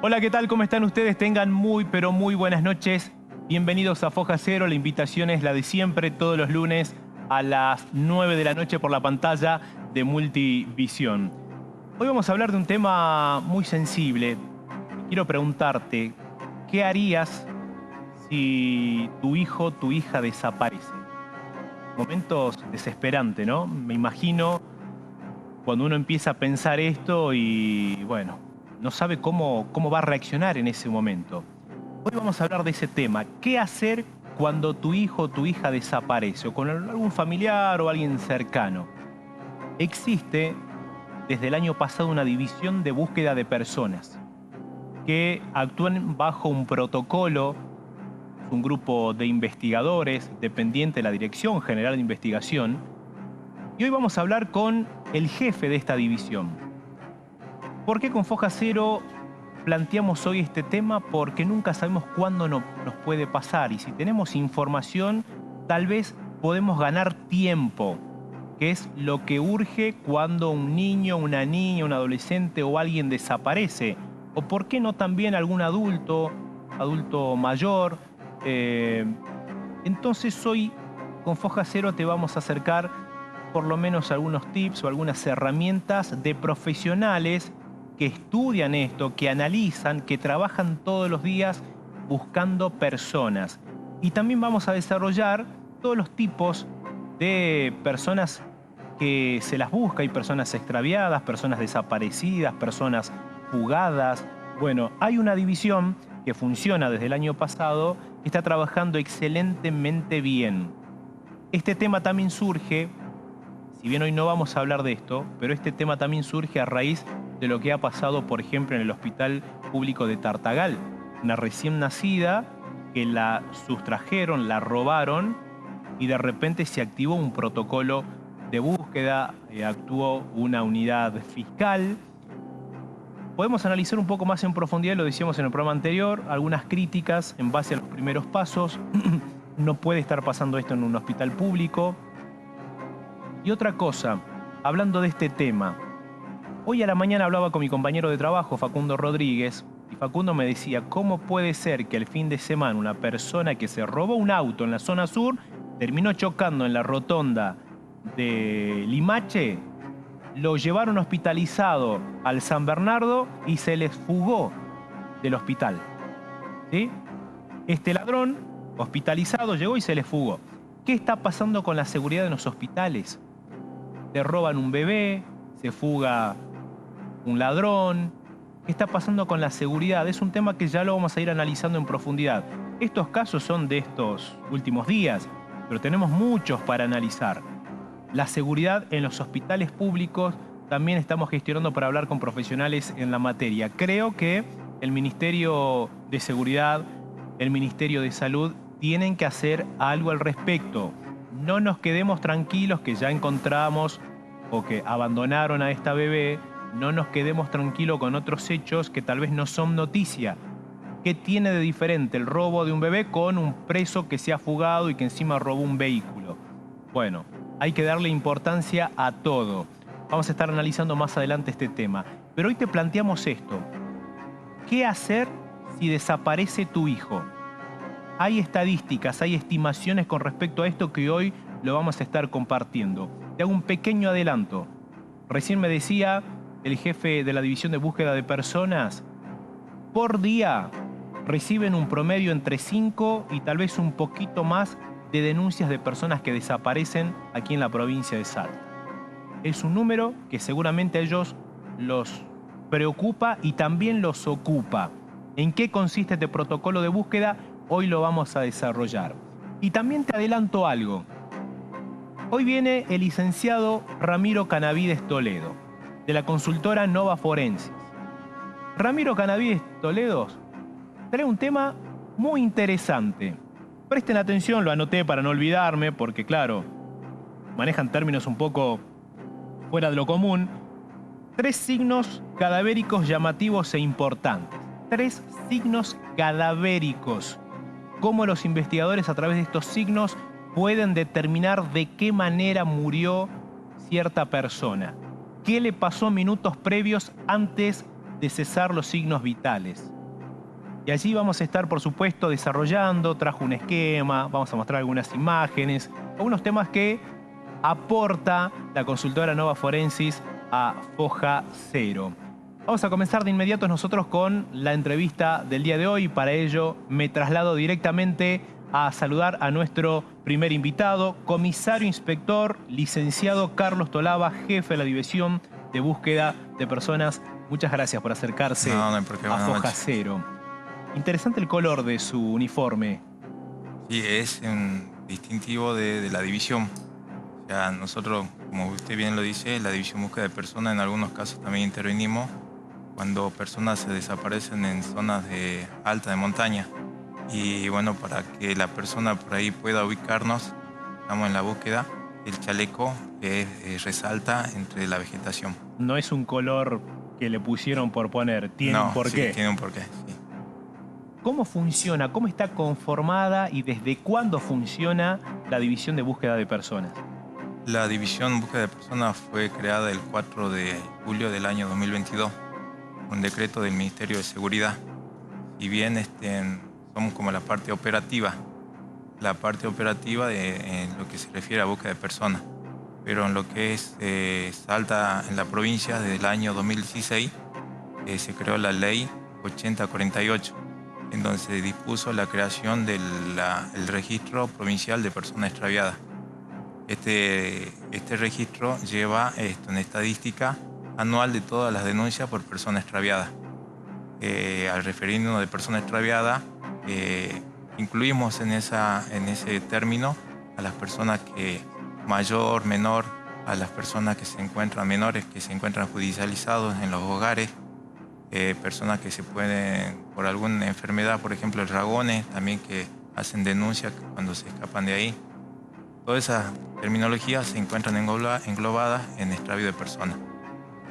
Hola, ¿qué tal? ¿Cómo están ustedes? Tengan muy, pero muy buenas noches. Bienvenidos a Foja Cero. La invitación es la de siempre, todos los lunes a las 9 de la noche por la pantalla de Multivisión. Hoy vamos a hablar de un tema muy sensible. Quiero preguntarte, ¿qué harías si tu hijo, tu hija desaparece? Momentos desesperantes, ¿no? Me imagino cuando uno empieza a pensar esto y, bueno, no sabe cómo va a reaccionar en ese momento. Hoy vamos a hablar de ese tema. ¿Qué hacer cuando tu hijo o tu hija desaparece? O con algún familiar o alguien cercano. Existe desde el año pasado una división de búsqueda de personas que actúan bajo un protocolo, un grupo de investigadores dependiente de la Dirección General de Investigación. Y hoy vamos a hablar con el jefe de esta división. ¿Por qué con Foja Cero planteamos hoy este tema? Porque nunca sabemos cuándo nos puede pasar. Y si tenemos información, tal vez podemos ganar tiempo, que es lo que urge cuando un niño, una niña, un adolescente o alguien desaparece. O por qué no también algún adulto mayor. Entonces hoy con Foja Cero te vamos a acercar por lo menos algunos tips o algunas herramientas de profesionales que estudian esto, que analizan, que trabajan todos los días buscando personas. Y también vamos a desarrollar todos los tipos de personas que se las busca. Hay personas extraviadas, personas desaparecidas, personas fugadas. Bueno, hay una división que funciona desde el año pasado, que está trabajando excelentemente bien. Este tema también surge, si bien hoy no vamos a hablar de esto, pero este tema también surge a raíz de lo que ha pasado, por ejemplo, en el Hospital Público de Tartagal. Una recién nacida que la sustrajeron, la robaron y de repente se activó un protocolo de búsqueda, actuó una unidad fiscal. Podemos analizar un poco más en profundidad, lo decíamos en el programa anterior, algunas críticas en base a los primeros pasos. No puede estar pasando esto en un hospital público. Y otra cosa, hablando de este tema, hoy a la mañana hablaba con mi compañero de trabajo, Facundo Rodríguez, y Facundo me decía, ¿cómo puede ser que el fin de semana una persona que se robó un auto en la zona sur terminó chocando en la rotonda de Limache, lo llevaron hospitalizado al San Bernardo y se les fugó del hospital? ¿Sí? Este ladrón hospitalizado llegó y se les fugó. ¿Qué está pasando con la seguridad en los hospitales? Te roban un bebé, se fuga un ladrón. ¿Qué está pasando con la seguridad? Es un tema que ya lo vamos a ir analizando en profundidad. Estos casos son de estos últimos días, pero tenemos muchos para analizar. La seguridad en los hospitales públicos también estamos gestionando para hablar con profesionales en la materia. Creo que el Ministerio de Seguridad, el Ministerio de Salud tienen que hacer algo al respecto. No nos quedemos tranquilos que ya encontramos o que abandonaron a esta bebé. No nos quedemos tranquilos con otros hechos que tal vez no son noticia. ¿Qué tiene de diferente el robo de un bebé con un preso que se ha fugado y que encima robó un vehículo? Bueno, hay que darle importancia a todo. Vamos a estar analizando más adelante este tema. Pero hoy te planteamos esto. ¿Qué hacer si desaparece tu hijo? Hay estadísticas, hay estimaciones con respecto a esto que hoy lo vamos a estar compartiendo. Te hago un pequeño adelanto. Recién me decía el jefe de la División de Búsqueda de Personas, por día reciben un promedio entre 5 y tal vez un poquito más de denuncias de personas que desaparecen aquí en la provincia de Salta. Es un número que seguramente a ellos los preocupa y también los ocupa. ¿En qué consiste este protocolo de búsqueda? Hoy lo vamos a desarrollar. Y también te adelanto algo. Hoy viene el licenciado Ramiro Canavides Toledo, de la consultora Nova Forensis. Ramiro Canavides Toledo trae un tema muy interesante. Presten atención, lo anoté para no olvidarme, porque claro, manejan términos un poco fuera de lo común. 3 signos cadavéricos llamativos e importantes. 3 signos cadavéricos. Cómo los investigadores a través de estos signos pueden determinar de qué manera murió cierta persona. ¿Qué le pasó minutos previos antes de cesar los signos vitales. Y allí vamos a estar, por supuesto, desarrollando, trajo un esquema, vamos a mostrar algunas imágenes, algunos temas que aporta la consultora Nova Forensis a Foja Cero. Vamos a comenzar de inmediato nosotros con la entrevista del día de hoy. Para ello me traslado directamente a saludar a nuestro primer invitado, comisario inspector, licenciado Carlos Tolaba, jefe de la División de Búsqueda de Personas. Muchas gracias por acercarse a Foja Cero. Interesante el color de su uniforme. Sí, es un distintivo de la división. O sea, nosotros, como usted bien lo dice, la División Búsqueda de Personas, en algunos casos también intervenimos cuando personas se desaparecen en zonas altas de montaña. Y bueno, para que la persona por ahí pueda ubicarnos, estamos en la búsqueda, el chaleco resalta entre la vegetación. No es un color que le pusieron por poner, tiene un porqué. Sí, tiene un porqué, sí. ¿Cómo funciona? ¿Cómo está conformada y desde cuándo funciona la División de Búsqueda de Personas? La División Búsqueda de Personas fue creada el 4 de julio del año 2022, un decreto del Ministerio de Seguridad. Y bien, somos como la parte operativa en lo que se refiere a búsqueda de personas. Pero en lo que es Salta, en la provincia, desde el año 2016, se creó la ley 8048, en donde se dispuso la creación del registro provincial de personas extraviadas. Este registro lleva una estadística anual de todas las denuncias por personas extraviadas. Al referirnos de persona extraviada, incluimos en ese término a las personas que mayor, menor, a las personas que se encuentran menores, que se encuentran judicializados en los hogares, personas que se pueden, por alguna enfermedad, por ejemplo, el ragones, también que hacen denuncias cuando se escapan de ahí. Todas esas terminologías se encuentran englobadas en extravío de personas.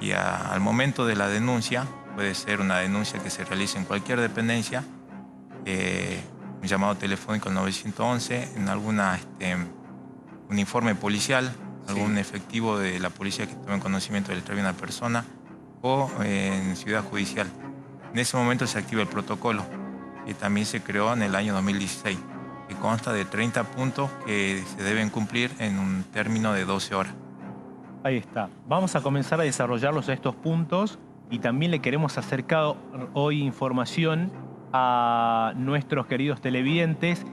Y al momento de la denuncia, puede ser una denuncia que se realice en cualquier dependencia, un llamado telefónico al 911, en un informe policial, algún efectivo de la policía que tome conocimiento del extravío de una persona, o en ciudad judicial. En ese momento se activa el protocolo, que también se creó en el año 2016, que consta de 30 puntos que se deben cumplir en un término de 12 horas. Ahí está. Vamos a comenzar a desarrollarlos a estos puntos y también le queremos acercar hoy información a nuestros queridos televidentes.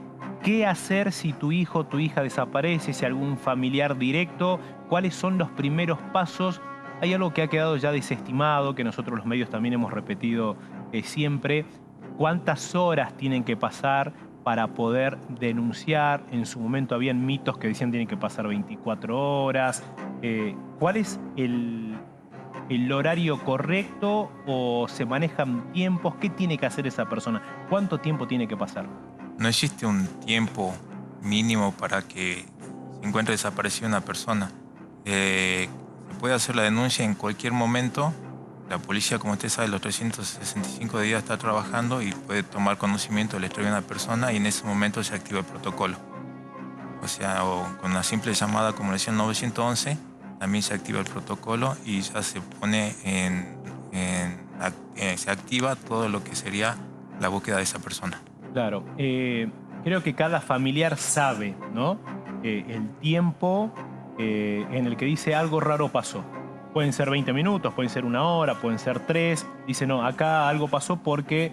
¿Qué hacer si tu hijo o tu hija desaparece, si algún familiar directo? ¿Cuáles son los primeros pasos? Hay algo que ha quedado ya desestimado, que nosotros los medios también hemos repetido siempre. ¿Cuántas horas tienen que pasar para poder denunciar? En su momento habían mitos que decían que tienen que pasar 24 horas. ¿Cuál es el horario correcto o se manejan tiempos? ¿Qué tiene que hacer esa persona? ¿Cuánto tiempo tiene que pasar? No existe un tiempo mínimo para que se encuentre desaparecida una persona. Se puede hacer la denuncia en cualquier momento. La policía, como usted sabe, los 365 días está trabajando y puede tomar conocimiento del extravío de una persona y en ese momento se activa el protocolo. O sea, con una simple llamada, como decía el 911, también se activa el protocolo y ya se pone se activa todo lo que sería la búsqueda de esa persona. Claro, creo que cada familiar sabe, ¿no? El tiempo en el que dice algo raro pasó. Pueden ser 20 minutos, pueden ser 1 hora, pueden ser 3. Dice, no, acá algo pasó porque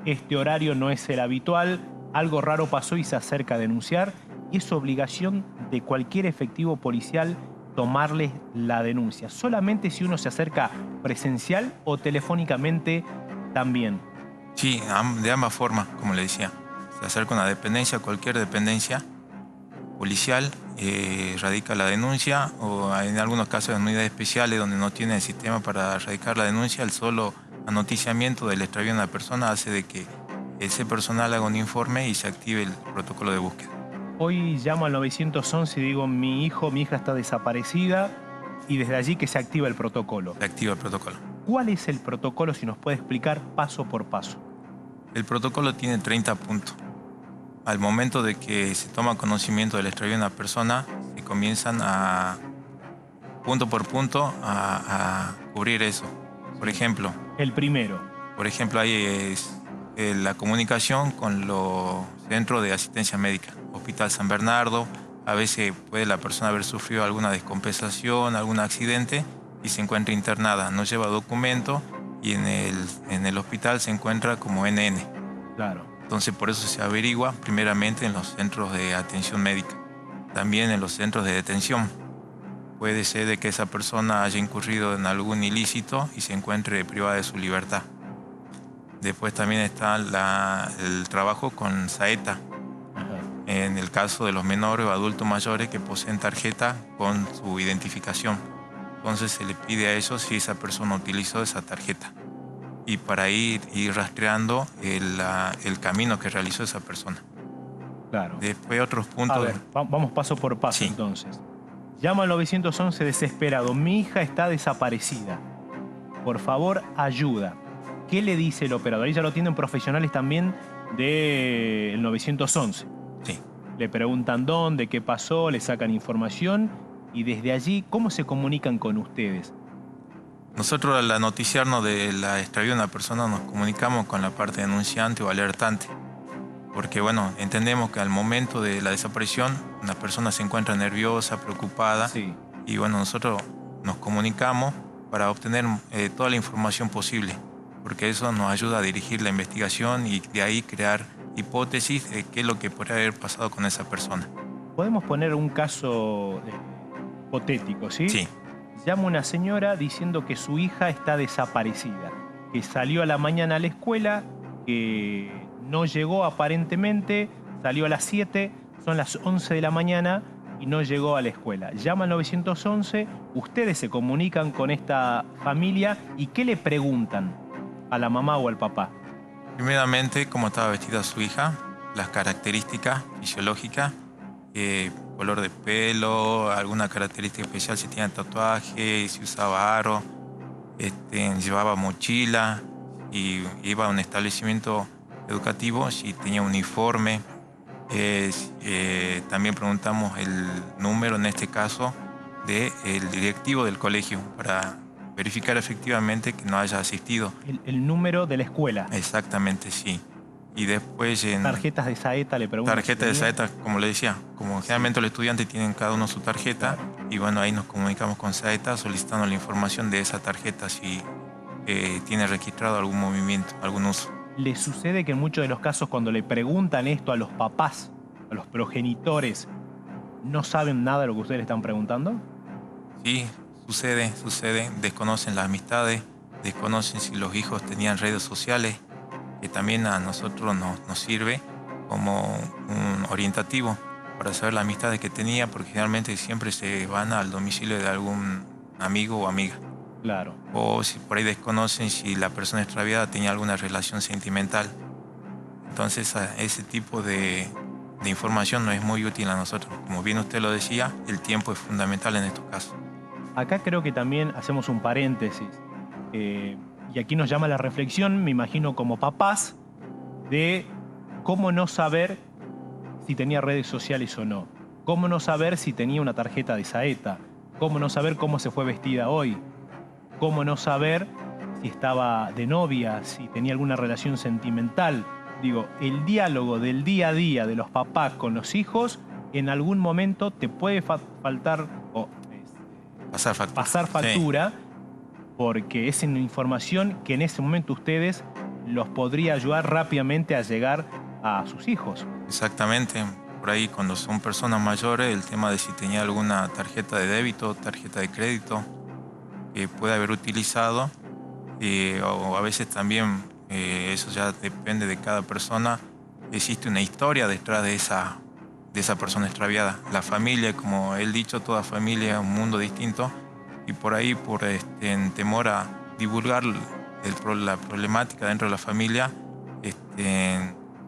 este horario no es el habitual, algo raro pasó y se acerca a denunciar. Y es obligación de cualquier efectivo policial tomarles la denuncia. Solamente si uno se acerca presencial o telefónicamente también. Sí, de ambas formas, como le decía. Se acerca una dependencia, cualquier dependencia policial, radica la denuncia, o en algunos casos en unidades especiales donde no tiene el sistema para radicar la denuncia, el solo anoticiamiento del extravío de una persona hace de que ese personal haga un informe y se active el protocolo de búsqueda. Hoy llamo al 911 y digo, mi hijo, mi hija está desaparecida, y desde allí que se activa el protocolo. Se activa el protocolo. ¿Cuál es el protocolo, si nos puede explicar paso por paso? El protocolo tiene 30 puntos. Al momento de que se toma conocimiento del extravío de una persona, se comienzan punto por punto a cubrir eso. Por ejemplo, El primero. Por ejemplo, hay la comunicación con los centros de asistencia médica, Hospital San Bernardo. A veces puede la persona haber sufrido alguna descompensación, algún accidente y se encuentra internada, no lleva documento y en el hospital se encuentra como NN. Claro. Entonces por eso se averigua primeramente en los centros de atención médica, también en los centros de detención. Puede ser de que esa persona haya incurrido en algún ilícito y se encuentre privada de su libertad. Después también está el trabajo con Saeta, Ajá. en el caso de los menores o adultos mayores que poseen tarjeta con su identificación. Entonces se le pide a ellos si esa persona utilizó esa tarjeta y para ir rastreando el camino que realizó esa persona. Claro. Después otros puntos. A ver, vamos paso por paso, Sí. entonces. Llama al 911 desesperado. Mi hija está desaparecida. Por favor, ayuda. ¿Qué le dice el operador? Ahí ya lo tienen profesionales también del 911. Sí. Le preguntan dónde, qué pasó, le sacan información y desde allí, ¿cómo se comunican con ustedes? Nosotros al noticiarnos de la extravío de una persona nos comunicamos con la parte denunciante o alertante. Porque bueno, entendemos que al momento de la desaparición una persona se encuentra nerviosa, preocupada. Sí. Y bueno, nosotros nos comunicamos para obtener toda la información posible, porque eso nos ayuda a dirigir la investigación y de ahí crear hipótesis de qué es lo que podría haber pasado con esa persona. Podemos poner un caso hipotético, ¿sí? Sí, Llama una señora diciendo que su hija está desaparecida, que salió a la mañana a la escuela, que no llegó aparentemente, salió a las 7, son las 11 de la mañana y no llegó a la escuela. Llama al 911, ustedes se comunican con esta familia y ¿qué le preguntan a la mamá o al papá? primeramente cómo estaba vestida su hija, las características fisiológicas, color de pelo, alguna característica especial, si tenía tatuaje, si usaba aro, llevaba mochila y iba a un establecimiento educativo, si tenía uniforme. También preguntamos el número, en este caso, del directivo del colegio para verificar efectivamente que no haya asistido. El número de la escuela. Exactamente, sí. Y después en Tarjetas de Saeta le preguntan. tarjeta de Saeta, como le decía, como generalmente los estudiantes tienen cada uno su tarjeta, Claro. y bueno, ahí nos comunicamos con Saeta solicitando la información de esa tarjeta si tiene registrado algún movimiento, algún uso. ¿Le sucede que en muchos de los casos cuando le preguntan esto a los papás, a los progenitores, no saben nada de lo que ustedes le están preguntando? Sí, sucede, desconocen las amistades, desconocen si los hijos tenían redes sociales, que también a nosotros nos sirve como un orientativo para saber las amistades que tenía, porque generalmente siempre se van al domicilio de algún amigo o amiga. Claro. O si por ahí desconocen si la persona extraviada tenía alguna relación sentimental. Entonces ese tipo de información nos es muy útil a nosotros. Como bien usted lo decía, el tiempo es fundamental en estos casos. Acá creo que también hacemos un paréntesis. Y aquí nos llama la reflexión, me imagino como papás, de cómo no saber si tenía redes sociales o no. Cómo no saber si tenía una tarjeta de Saeta. Cómo no saber cómo se fue vestida hoy. Cómo no saber si estaba de novia, si tenía alguna relación sentimental. Digo, el diálogo del día a día de los papás con los hijos, en algún momento te puede faltar o pasar factura, sí, porque es una información que en ese momento ustedes los podría ayudar rápidamente a llegar a sus hijos. Exactamente. Por ahí cuando son personas mayores, el tema de si tenía alguna tarjeta de débito, tarjeta de crédito que puede haber utilizado, o a veces también, eso ya depende de cada persona, existe una historia detrás de esa persona extraviada. La familia, como he dicho, toda familia es un mundo distinto, y por ahí, en temor a divulgar la problemática dentro de la familia,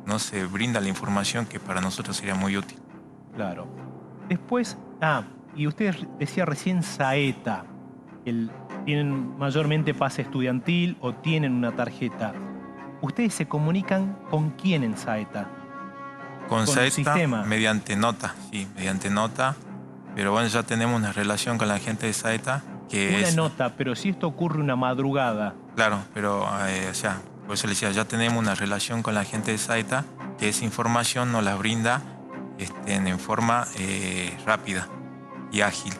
no se brinda la información que para nosotros sería muy útil. Claro. Después, y usted decía recién Saeta. Tienen mayormente pase estudiantil o tienen una tarjeta. ¿Ustedes se comunican con quién en Saeta? Con Saeta, sistema. mediante nota, sí, mediante nota. Pero bueno, ya tenemos una relación con la gente de Saeta que una nota, pero si esto ocurre una madrugada, Claro, pero o sea, por eso le decía, ya tenemos una relación con la gente de Saeta, que esa información nos la brinda en forma rápida y ágil,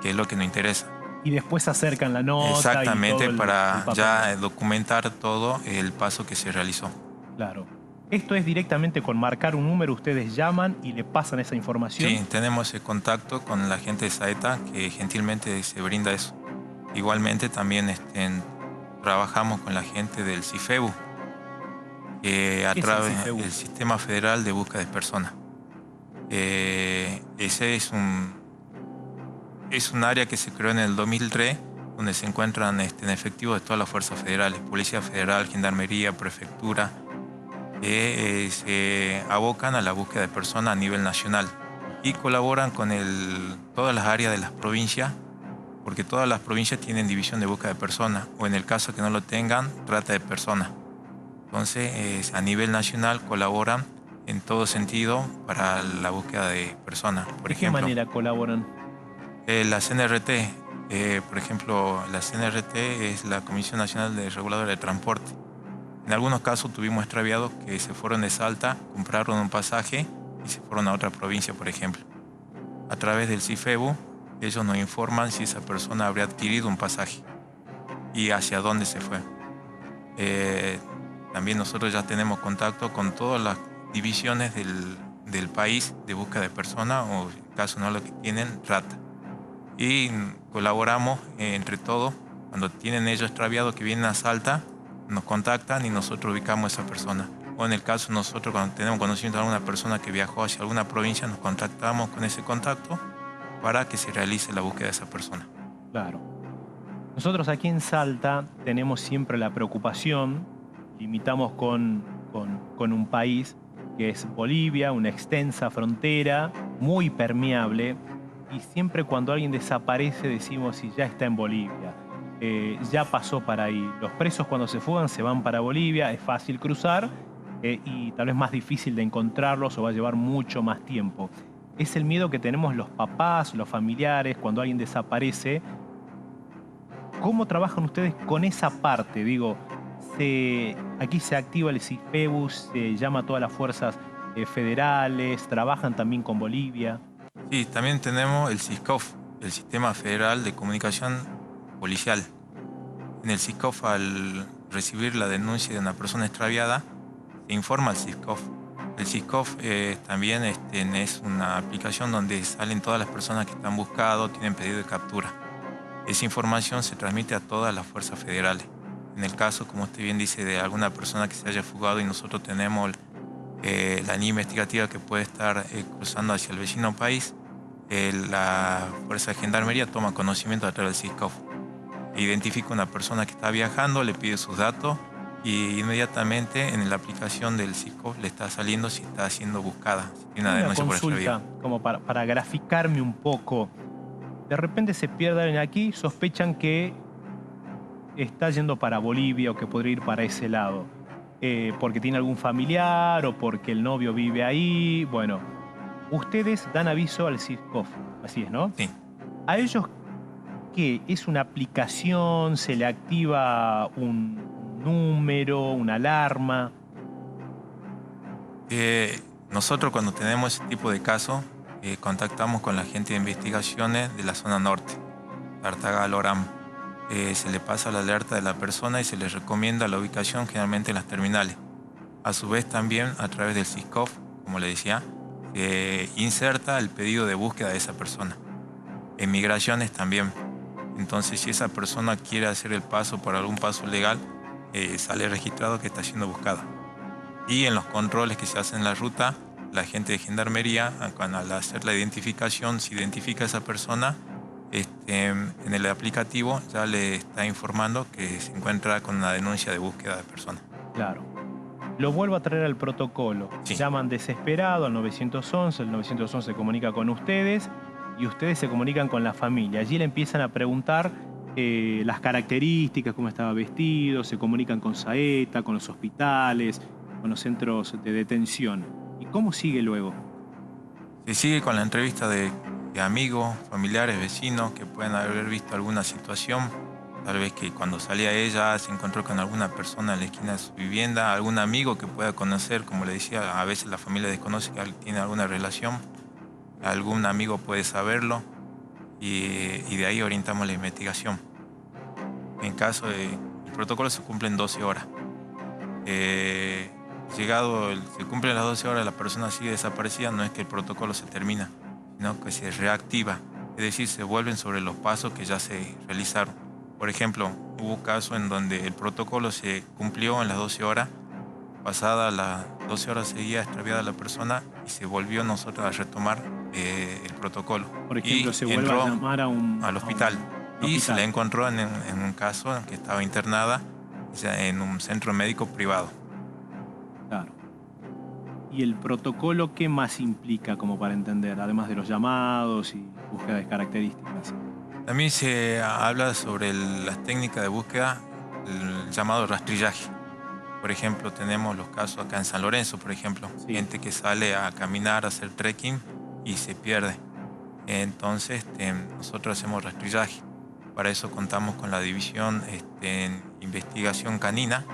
que es lo que nos interesa. Y después acercan la nota y todo Exactamente, el para papeleo. ya documentar todo el paso que se realizó. Claro. Esto es directamente con marcar un número, ustedes llaman y le pasan esa información. Sí, tenemos el contacto con la gente de Saeta, que gentilmente se brinda eso. Igualmente también trabajamos con la gente del CIFEBU, que a ¿Qué es el través CIFEU? del Sistema Federal de Búsqueda de Personas. Ese es un área que se creó en el 2003, donde se encuentran en efectivo de todas las fuerzas federales, Policía Federal, Gendarmería, Prefectura, que se abocan a la búsqueda de personas a nivel nacional y colaboran con todas las áreas de las provincias, porque todas las provincias tienen división de búsqueda de personas, o en el caso que no lo tengan, trata de personas. Entonces, a nivel nacional colaboran en todo sentido para la búsqueda de personas. Por ¿De qué ejemplo, manera colaboran? la CNRT, por ejemplo, la CNRT es la Comisión Nacional de Reguladores de Transporte. En algunos casos tuvimos extraviados que se fueron de Salta, compraron un pasaje y se fueron a otra provincia, por ejemplo. A través del CIFEBU, ellos nos informan si esa persona habría adquirido un pasaje y hacia dónde se fue. También nosotros ya tenemos contacto con todas las divisiones del país de búsqueda de personas, o en caso no lo que tienen, rata. Y colaboramos entre todos. Cuando tienen ellos extraviados que vienen a Salta, nos contactan y nosotros ubicamos a esa persona. O en el caso nosotros, cuando tenemos conocimiento de alguna persona que viajó hacia alguna provincia, nos contactamos con ese contacto para que se realice la búsqueda de esa persona. Claro. Nosotros aquí en Salta tenemos siempre la preocupación, limitamos con un país que es Bolivia, una extensa frontera, muy permeable, y siempre cuando alguien desaparece decimos si ya está en Bolivia, ya pasó para ahí. Los presos cuando se fugan se van para Bolivia, es fácil cruzar y tal vez más difícil de encontrarlos o va a llevar mucho más tiempo. Es el miedo que tenemos los papás, los familiares, cuando alguien desaparece. ¿Cómo trabajan ustedes con esa parte? Digo, aquí se activa el CIFEBU, se llama a todas las fuerzas federales, trabajan también con Bolivia. Sí, también tenemos el SISCOF, el Sistema Federal de Comunicación Policial. En el SISCOF, al recibir la denuncia de una persona extraviada, se informa al SISCOF. El SISCOF también es una aplicación donde salen todas las personas que están buscadas, tienen pedido de captura. Esa información se transmite a todas las fuerzas federales. En el caso, como usted bien dice, de alguna persona que se haya fugado y nosotros tenemos la línea investigativa que puede estar cruzando hacia el vecino país, la Fuerza de Gendarmería toma conocimiento a través del SISCOF. Identifica una persona que está viajando, le pide sus datos y inmediatamente en la aplicación del SISCOF le está saliendo si está siendo buscada, si tiene una Una denuncia por consulta, extravío. como para graficarme un poco. De repente se pierde alguien aquí, sospechan que está yendo para Bolivia o que podría ir para ese lado. Porque tiene algún familiar o porque el novio vive ahí. Bueno, ustedes dan aviso al SISCOF, así es, ¿no? Sí. ¿A ellos qué? ¿Es una aplicación? ¿Se le activa un número, una alarma? Nosotros cuando tenemos ese tipo de casos, contactamos con la gente de investigaciones de la zona norte, Tartagal, Oram. Se le pasa la alerta de la persona y se le recomienda la ubicación generalmente en las terminales. A su vez también a través del SISCOF, como le decía, inserta el pedido de búsqueda de esa persona. En migraciones también. Entonces si esa persona quiere hacer el paso por algún paso legal, sale registrado que está siendo buscada. Y en los controles que se hacen en la ruta, la gente de Gendarmería, al hacer la identificación, se identifica a esa persona, en el aplicativo ya le está informando que se encuentra con una denuncia de búsqueda de persona. Claro. Lo vuelvo a traer al protocolo. Sí. Llaman desesperado al 911, el 911 se comunica con ustedes y ustedes se comunican con la familia. Allí le empiezan a preguntar las características, cómo estaba vestido, se comunican con Saeta, con los hospitales, con los centros de detención. ¿Y cómo sigue luego? Se sigue con la entrevista de amigos, familiares, vecinos que pueden haber visto alguna situación. Tal vez que cuando salía ella se encontró con alguna persona en la esquina de su vivienda, algún amigo que pueda conocer, como le decía, a veces la familia desconoce que tiene alguna relación, algún amigo puede saberlo y de ahí orientamos la investigación. En caso de, el protocolo se cumple en 12 horas. Eh, se cumplen las 12 horas, la persona sigue desaparecida, no es que el protocolo se termina, sino que se reactiva, es decir, se vuelven sobre los pasos que ya se realizaron. Por ejemplo, hubo casos en donde el protocolo se cumplió en las 12 horas, pasadas las 12 horas seguía extraviada la persona y se volvió nosotros a retomar el protocolo. Por ejemplo, Y se vuelve a entró llamar a al hospital y se hospital. le encontró en un caso en que estaba internada, o sea, en un centro médico privado. Claro. ¿Y el protocolo qué más implica, como para entender, además de los llamados y búsqueda de características? También se habla sobre las técnicas de búsqueda, el llamado rastrillaje. Por ejemplo, tenemos los casos acá en San Lorenzo, por ejemplo, Sí. gente que sale a caminar, a hacer trekking y se pierde. Entonces, nosotros hacemos rastrillaje. Para eso contamos con la división en investigación canina,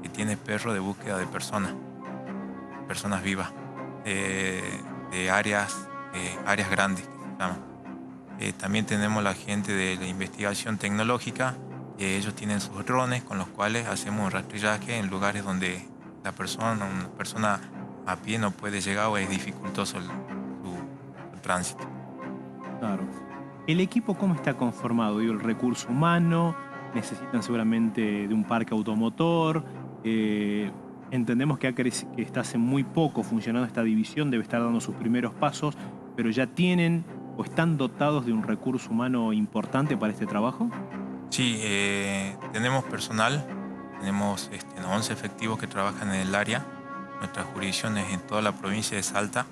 que tiene perro de búsqueda de personas vivas, de áreas grandes, que se llama. También tenemos la gente de la investigación tecnológica, que ellos tienen sus drones con los cuales hacemos un rastrillaje en lugares donde una persona a pie no puede llegar o es dificultoso su tránsito. Claro. ¿El equipo cómo está conformado? Digo, el recurso humano, necesitan seguramente de un parque automotor. Entendemos que está hace muy poco funcionando esta división, debe estar dando sus primeros pasos, pero ya tienen o están dotados de un recurso humano importante para este trabajo. Sí, tenemos personal, tenemos 11 efectivos que trabajan en el área. Nuestra jurisdicción es en toda la provincia de Salta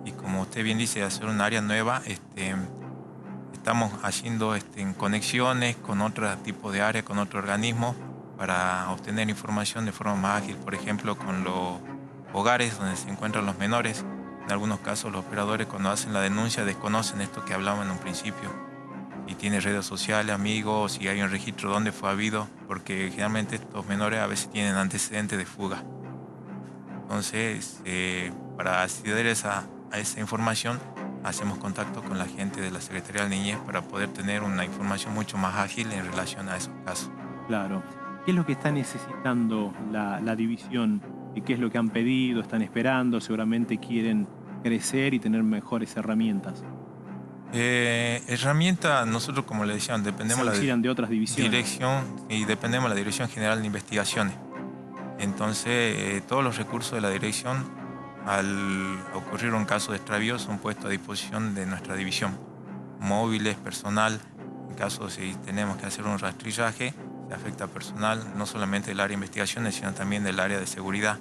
y como usted bien dice, hacer un área nueva, estamos haciendo conexiones con otro tipo de área, con otro organismo para obtener información de forma más ágil, por ejemplo, con los hogares donde se encuentran los menores. En algunos casos los operadores cuando hacen la denuncia desconocen esto que hablábamos en un principio. Si tiene redes sociales, amigos, si hay un registro donde fue habido, porque generalmente estos menores a veces tienen antecedentes de fuga. Entonces, para acceder a esa información, hacemos contacto con la gente de la Secretaría de la Niñez para poder tener una información mucho más ágil en relación a esos casos. Claro. ¿Qué es lo que está necesitando la división? ¿Qué es lo que han pedido? ¿Están esperando? Seguramente quieren crecer y tener mejores herramientas. Herramienta, nosotros como le decían, dependemos Se de auxilian de otras divisiones. dirección y dependemos de la Dirección General de Investigaciones. Entonces, todos los recursos de la dirección, al ocurrir un caso de extravío, son puestos a disposición de nuestra división. Móviles, personal, en caso si tenemos que hacer un rastrillaje, se afecta personal, no solamente del área de investigaciones, sino también del área de seguridad.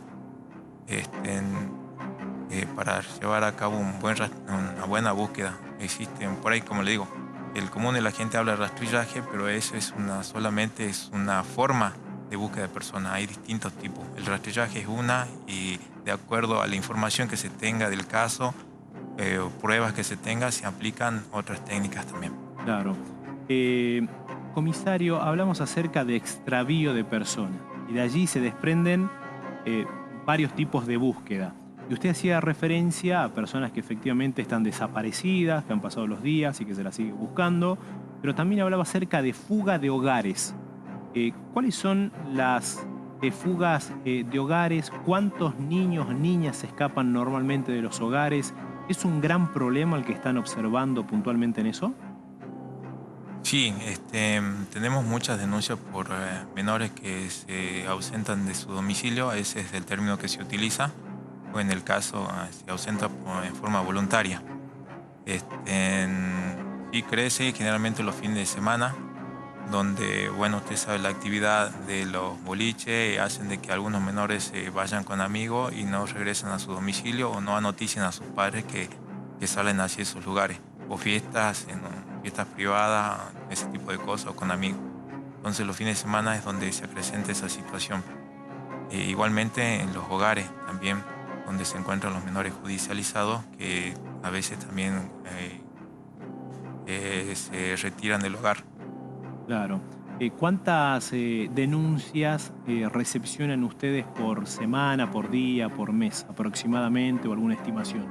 Para llevar a cabo una buena búsqueda. Existen por ahí, como le digo, el común de la gente habla de rastrillaje, pero eso es solamente es una forma de búsqueda de personas. Hay distintos tipos. El rastrillaje es una y de acuerdo a la información que se tenga del caso o pruebas que se tenga, se aplican otras técnicas también. Claro. Comisario, hablamos acerca de extravío de personas y de allí se desprenden varios tipos de búsqueda. Y usted hacía referencia a personas que efectivamente están desaparecidas, que han pasado los días y que se las sigue buscando, pero también hablaba acerca de fuga de hogares. ¿Cuáles son las fugas de hogares? ¿Cuántos niños, niñas se escapan normalmente de los hogares? ¿Es un gran problema el que están observando puntualmente en eso? Sí, tenemos muchas denuncias por menores que se ausentan de su domicilio, ese es el término que se utiliza, o en el caso se ausenta en forma voluntaria. Sí crece generalmente los fines de semana, donde, bueno, usted sabe, la actividad de los boliches hacen de que algunos menores vayan con amigos y no regresan a su domicilio o no anotician a sus padres que salen hacia esos lugares, o fiestas, fiestas privadas, ese tipo de cosas, o con amigos. Entonces los fines de semana es donde se presenta esa situación. Igualmente en los hogares también, donde se encuentran los menores judicializados, que a veces también se retiran del hogar. Claro. ¿Cuántas denuncias recepcionan ustedes por semana, por día, por mes aproximadamente o alguna estimación?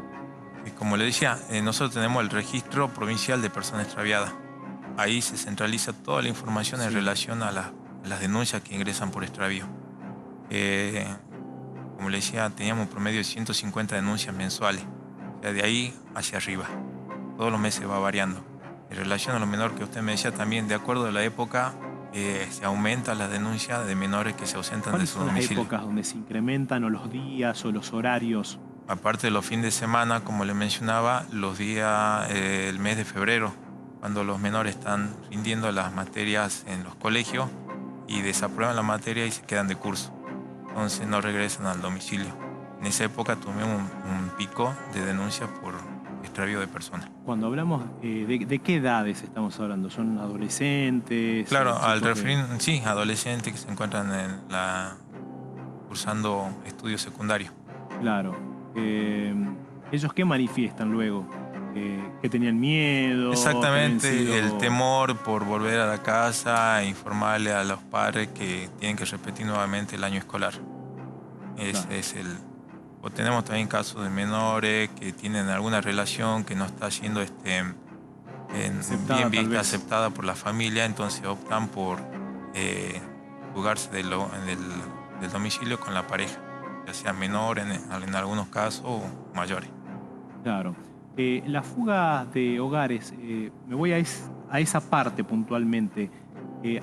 Como le decía, nosotros tenemos el registro provincial de personas extraviadas. Ahí se centraliza toda la información en Sí. relación a las denuncias que ingresan por extravío. Como le decía, teníamos un promedio de 150 denuncias mensuales. O sea, de ahí hacia arriba. Todos los meses va variando. En relación a lo menor que usted me decía también, de acuerdo a la época, se aumenta la denuncia de menores que se ausentan de ¿Cuáles su son las domicilio. épocas donde se incrementan o los días o los horarios? Aparte de los fines de semana, como le mencionaba, los días, el mes de febrero, cuando los menores están rindiendo las materias en los colegios y desaprueban la materia y se quedan de curso. Entonces no regresan al domicilio. En esa época tuvimos un pico de denuncias por extravío de personas. Cuando hablamos, ¿de qué edades estamos hablando? ¿Son adolescentes? Claro, al Chicos referir, sí, adolescentes que se encuentran cursando estudios secundarios. Claro. ¿Ellos qué manifiestan luego? ¿Que tenían miedo? ¿Que habían Exactamente, sido...? el temor por volver a la casa e informarle a los padres que tienen que repetir nuevamente el año escolar. Claro. O tenemos también casos de menores que tienen alguna relación que no está siendo Aceptada, bien tal vista, vez. aceptada por la familia, entonces optan por fugarse del domicilio con la pareja, ya sea menor en algunos casos o mayores. Claro. La fuga de hogares, me voy a esa parte puntualmente.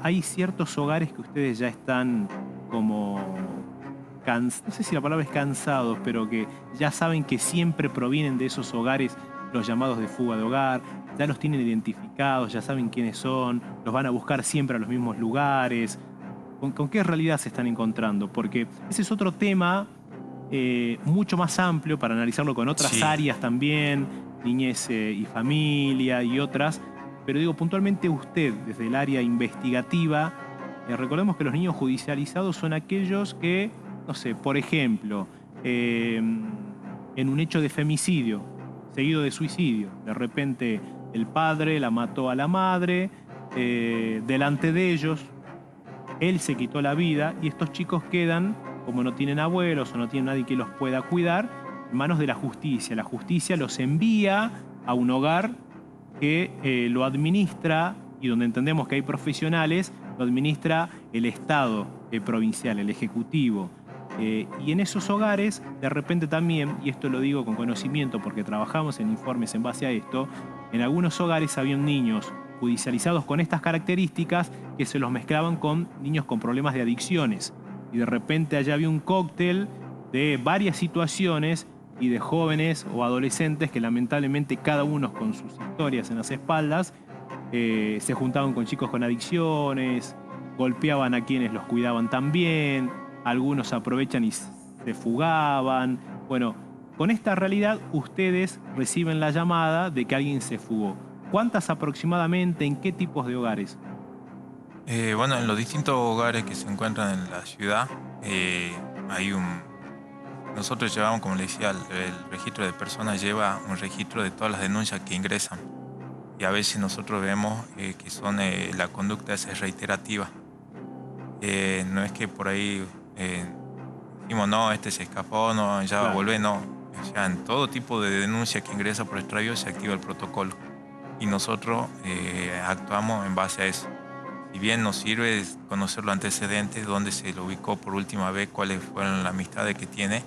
Hay ciertos hogares que ustedes ya están como, no sé si la palabra es cansados, pero que ya saben que siempre provienen de esos hogares los llamados de fuga de hogar, ya los tienen identificados, ya saben quiénes son, los van a buscar siempre a los mismos lugares. ¿Con qué realidad se están encontrando? Porque ese es otro tema mucho más amplio para analizarlo con otras Sí. áreas también, niñez y familia y otras. Pero digo, puntualmente usted, desde el área investigativa, recordemos que los niños judicializados son aquellos que, no sé, por ejemplo, en un hecho de femicidio, seguido de suicidio, de repente el padre la mató a la madre, delante de ellos, él se quitó la vida y estos chicos quedan, como no tienen abuelos o no tienen nadie que los pueda cuidar, en manos de la justicia. La justicia los envía a un hogar que lo administra, y donde entendemos que hay profesionales, lo administra el Estado provincial, el Ejecutivo. Y en esos hogares, de repente también, y esto lo digo con conocimiento porque trabajamos en informes en base a esto, en algunos hogares habían niños judicializados con estas características que se los mezclaban con niños con problemas de adicciones. Y de repente allá había un cóctel de varias situaciones y de jóvenes o adolescentes que lamentablemente cada uno con sus historias en las espaldas se juntaban con chicos con adicciones, golpeaban a quienes los cuidaban también, algunos aprovechan y se fugaban. Bueno, con esta realidad ustedes reciben la llamada de que alguien se fugó. ¿Cuántas aproximadamente? ¿En qué tipos de hogares? Bueno, en los distintos hogares que se encuentran en la ciudad, hay nosotros llevamos, como le decía, el registro de personas lleva un registro de todas las denuncias que ingresan. Y a veces nosotros vemos que la conducta es reiterativa. No es que por ahí decimos, no, este se escapó, no, ya va a volver, no. O sea, en todo tipo de denuncia que ingresa por extravío se activa el protocolo. Y nosotros actuamos en base a eso. Si bien nos sirve conocer los antecedentes, dónde se lo ubicó por última vez, cuáles fueron las amistades que tiene,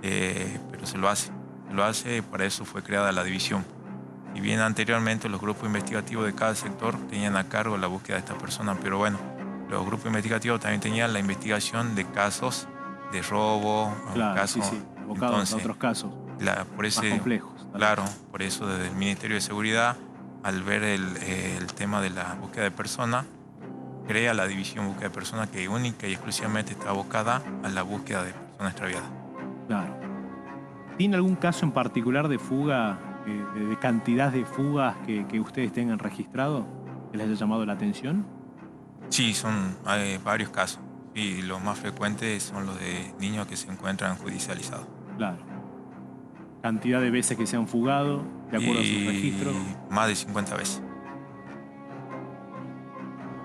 pero se lo hace. Se lo hace, para eso fue creada la división. Y bien anteriormente los grupos investigativos de cada sector tenían a cargo la búsqueda de esta persona, pero bueno, los grupos investigativos también tenían la investigación de casos de robo, Claro, casos, sí, abocados a otros casos más complejos. Claro, por eso desde el Ministerio de Seguridad, al ver el tema de la búsqueda de personas, crea la división búsqueda de personas que única y exclusivamente está abocada a la búsqueda de personas extraviadas. Claro. ¿Tiene algún caso en particular de fuga, de cantidad de fugas que ustedes tengan registrado, que les haya llamado la atención? Sí, hay varios casos. Y los más frecuentes son los de niños que se encuentran judicializados. Claro. Cantidad de veces que se han fugado, de acuerdo a sus registros. Más de 50 veces.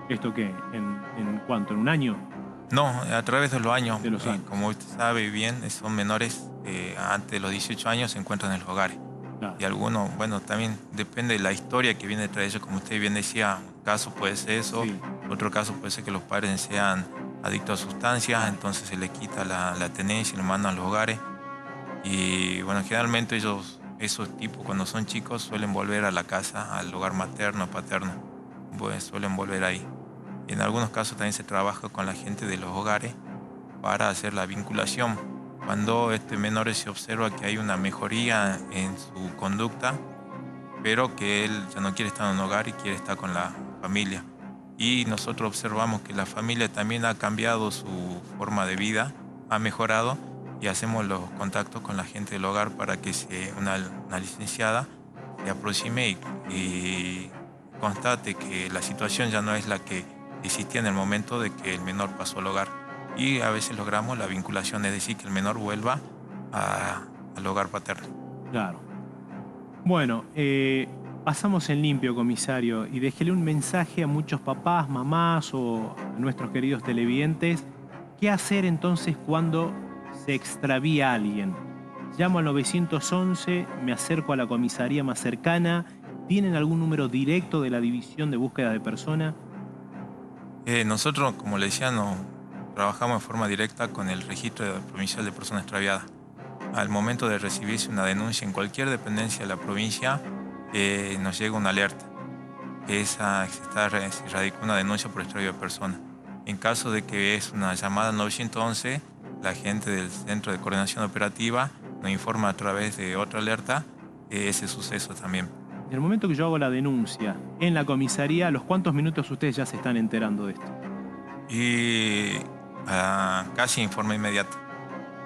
¿Esto qué? ¿En cuánto? ¿En un año? No, a través de los años. De los años. Como usted sabe bien, son menores antes de los 18 años se encuentran en los hogares. Claro. Y algunos, bueno, también depende de la historia que viene detrás de ellos. Como usted bien decía, un caso puede ser eso, Sí. otro caso puede ser que los padres sean adictos a sustancias, entonces se les quita la tenencia y lo mandan a los hogares. Y bueno, generalmente esos tipos cuando son chicos suelen volver a la casa, al hogar materno, paterno, pues suelen volver ahí. Y en algunos casos también se trabaja con la gente de los hogares para hacer la vinculación. Cuando menores se observa que hay una mejoría en su conducta, pero que él ya no quiere estar en un hogar y quiere estar con la familia. Y nosotros observamos que la familia también ha cambiado su forma de vida, ha mejorado, y hacemos los contactos con la gente del hogar para que una licenciada se aproxime y constate que la situación ya no es la que existía en el momento de que el menor pasó al hogar. Y a veces logramos la vinculación, es decir, que el menor vuelva al hogar paterno. Claro. Bueno, pasamos en limpio, comisario, y déjele un mensaje a muchos papás, mamás o a nuestros queridos televidentes. ¿Qué hacer entonces cuando se extravía alguien? Llamo al 911, me acerco a la comisaría más cercana. ¿Tienen algún número directo de la División de Búsqueda de Persona? Nosotros, como le decía, trabajamos en forma directa con el Registro Provincial de Personas Extraviadas. Al momento de recibirse una denuncia en cualquier dependencia de la provincia, nos llega una alerta, que se radica una denuncia por extravío de persona. En caso de que es una llamada al 911, la gente del Centro de Coordinación Operativa nos informa a través de otra alerta ese suceso también. En el momento que yo hago la denuncia en la comisaría, ¿a los cuántos minutos ustedes ya se están enterando de esto? Y casi en forma inmediata,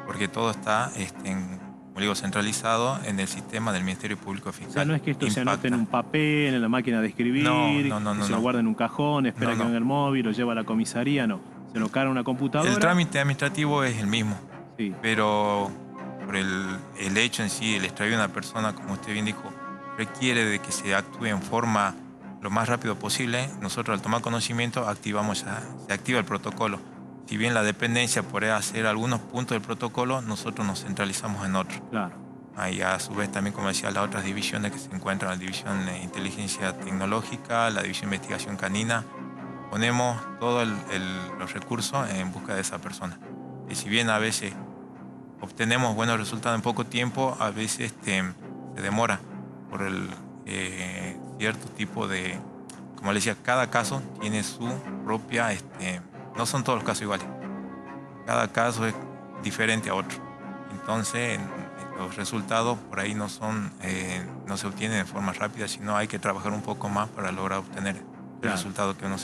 porque todo está, como digo, centralizado en el sistema del Ministerio Público Fiscal. O sea, no es que esto se Impacta. anote en un papel, en la máquina de escribir, que se lo guarda en un cajón, espera que venga el móvil, lo lleva a la comisaría, no. Se lo carga en una computadora. El trámite administrativo es el mismo, sí, pero por el hecho en sí, el extravío de una persona, como usted bien dijo, requiere de que se actúe en forma lo más rápido posible. Nosotros al tomar conocimiento se activa el protocolo. Si bien la dependencia puede hacer algunos puntos del protocolo, nosotros nos centralizamos en otros. Claro. Ahí a su vez también, como decía, las otras divisiones que se encuentran, la división de inteligencia tecnológica, la división de investigación canina, ponemos todos los recursos en busca de esa persona. Y si bien a veces obtenemos buenos resultados en poco tiempo, a veces se demora por cierto tipo de, como le decía, cada caso tiene su propia, no son todos los casos iguales, cada caso es diferente a otro, entonces los resultados por ahí no se obtienen de forma rápida, sino hay que trabajar un poco más para lograr obtener el resultado que uno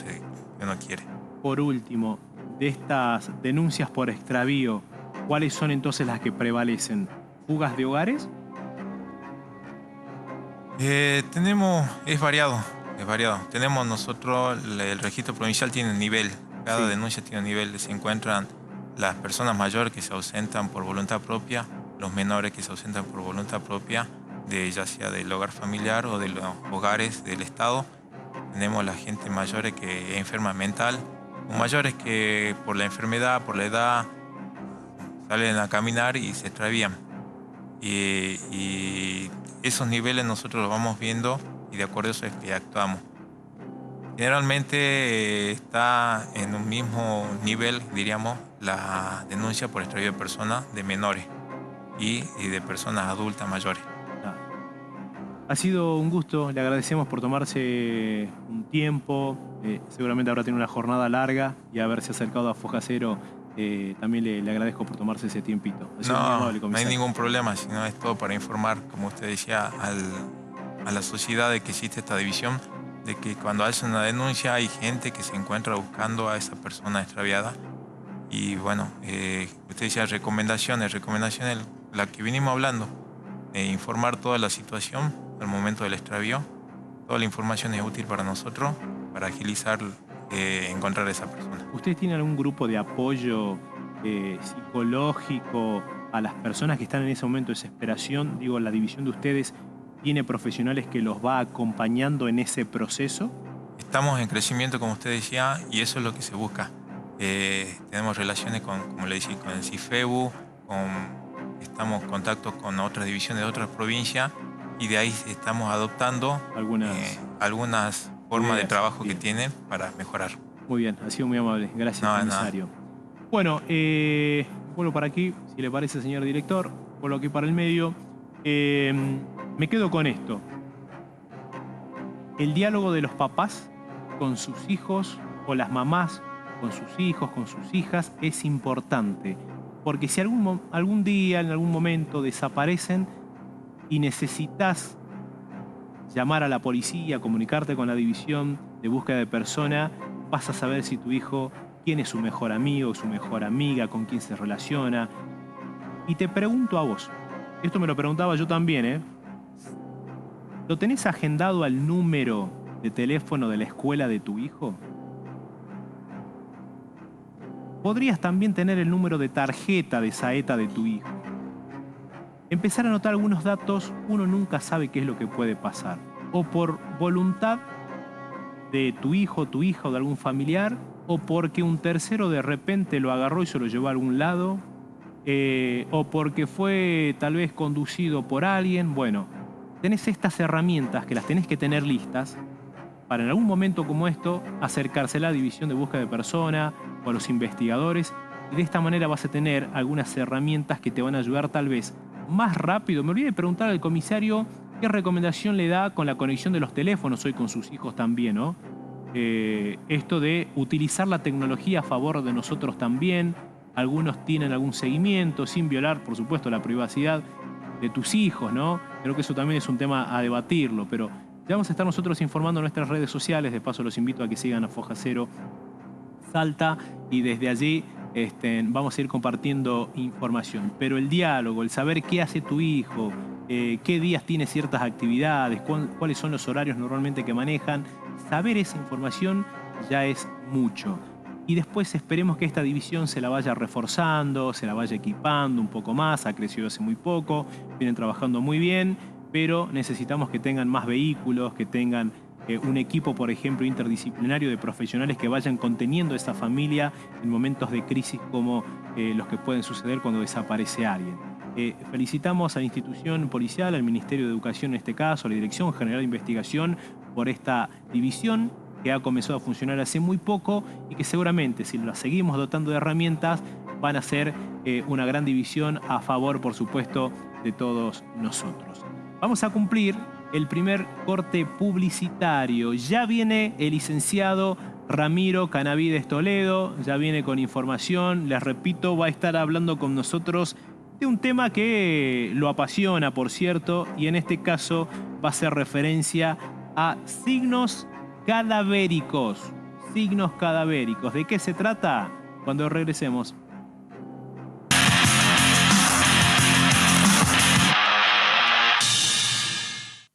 quiere. Por último, de estas denuncias por extravío, ¿cuáles son entonces las que prevalecen? ¿Fugas de hogares? Es variado. Tenemos nosotros, el registro provincial tiene un nivel, cada denuncia tiene un nivel. Se encuentran las personas mayores que se ausentan por voluntad propia, los menores que se ausentan por voluntad propia, ya sea del hogar familiar o de los hogares del Estado. Tenemos la gente mayor que es enferma mental, o mayores que por la enfermedad, por la edad, salen a caminar y se extravían. Y esos niveles nosotros los vamos viendo y de acuerdo a eso es que actuamos. Generalmente está en un mismo nivel, diríamos, la denuncia por extravío de personas de menores y de personas adultas mayores. Ha sido un gusto, le agradecemos por tomarse un tiempo, seguramente habrá tenido una jornada larga y haberse acercado a Foja Cero. También le agradezco por tomarse ese tiempito. No hay ningún problema, sino es todo para informar, como usted decía, a la sociedad de que existe esta división, de que cuando hace una denuncia hay gente que se encuentra buscando a esa persona extraviada. Y bueno, usted decía recomendaciones, la que vinimos hablando, informar toda la situación al momento del extravío. Toda la información es útil para nosotros, para agilizar encontrar a esa persona. ¿Ustedes tienen algún grupo de apoyo psicológico a las personas que están en ese momento de desesperación? Digo, ¿la división de ustedes tiene profesionales que los va acompañando en ese proceso? estamos en crecimiento, como usted decía, y eso es lo que se busca. Tenemos relaciones como le decía, con el CIFEBU, estamos en contacto con otras divisiones de otras provincias, y de ahí estamos adoptando algunas formas de trabajo que tienen para mejorar. Muy bien, ha sido muy amable. Gracias, comisario. Bueno, vuelvo para aquí, si le parece, señor director. Vuelvo aquí para el medio. Me quedo con esto. El diálogo de los papás con sus hijos o las mamás con sus hijos, con sus hijas, es importante. Porque si algún día, en algún momento desaparecen y necesitas llamar a la policía, comunicarte con la división de búsqueda de persona, vas a saber si tu hijo, quién es su mejor amigo, su mejor amiga, con quién se relaciona. Y te pregunto a vos, esto me lo preguntaba yo también, ¿eh? ¿Lo tenés agendado al número de teléfono de la escuela de tu hijo? Podrías también tener el número de tarjeta de saeta de tu hijo. Empezar a anotar algunos datos, uno nunca sabe qué es lo que puede pasar. O por voluntad de tu hijo, tu hija o de algún familiar, o porque un tercero de repente lo agarró y se lo llevó a algún lado, o porque fue tal vez conducido por alguien. Bueno, tenés estas herramientas que las tenés que tener listas para en algún momento como esto acercarse a la división de búsqueda de persona o a los investigadores, y de esta manera vas a tener algunas herramientas que te van a ayudar tal vez más rápido. Me olvidé de preguntar al comisario qué recomendación le da con la conexión de los teléfonos hoy con sus hijos también, ¿no? Esto de utilizar la tecnología a favor de nosotros también. Algunos tienen algún seguimiento sin violar, por supuesto, la privacidad de tus hijos, ¿no? Creo que eso también es un tema a debatirlo, pero ya vamos a estar nosotros informando en nuestras redes sociales. De paso los invito a que sigan a Foja Cero Salta, y desde allí vamos a ir compartiendo información. Pero el diálogo, el saber qué hace tu hijo, qué días tiene ciertas actividades, cuáles son los horarios normalmente que manejan, saber esa información ya es mucho. Y después esperemos que esta división se la vaya reforzando, se la vaya equipando un poco más. Ha crecido hace muy poco, vienen trabajando muy bien, pero necesitamos que tengan más vehículos, que tengan un equipo, por ejemplo, interdisciplinario de profesionales que vayan conteniendo esa familia en momentos de crisis como los que pueden suceder cuando desaparece alguien. Felicitamos a la institución policial, al Ministerio de Educación en este caso, a la Dirección General de Investigación, por esta división que ha comenzado a funcionar hace muy poco y que seguramente, si la seguimos dotando de herramientas, van a ser una gran división a favor, por supuesto, de todos nosotros. Vamos a cumplir el primer corte publicitario. Ya viene el licenciado Ramiro Canavides Toledo, ya viene con información. Les repito, va a estar hablando con nosotros de un tema que lo apasiona, por cierto, y en este caso va a hacer referencia a signos cadavéricos. Signos cadavéricos. ¿De qué se trata? Cuando regresemos.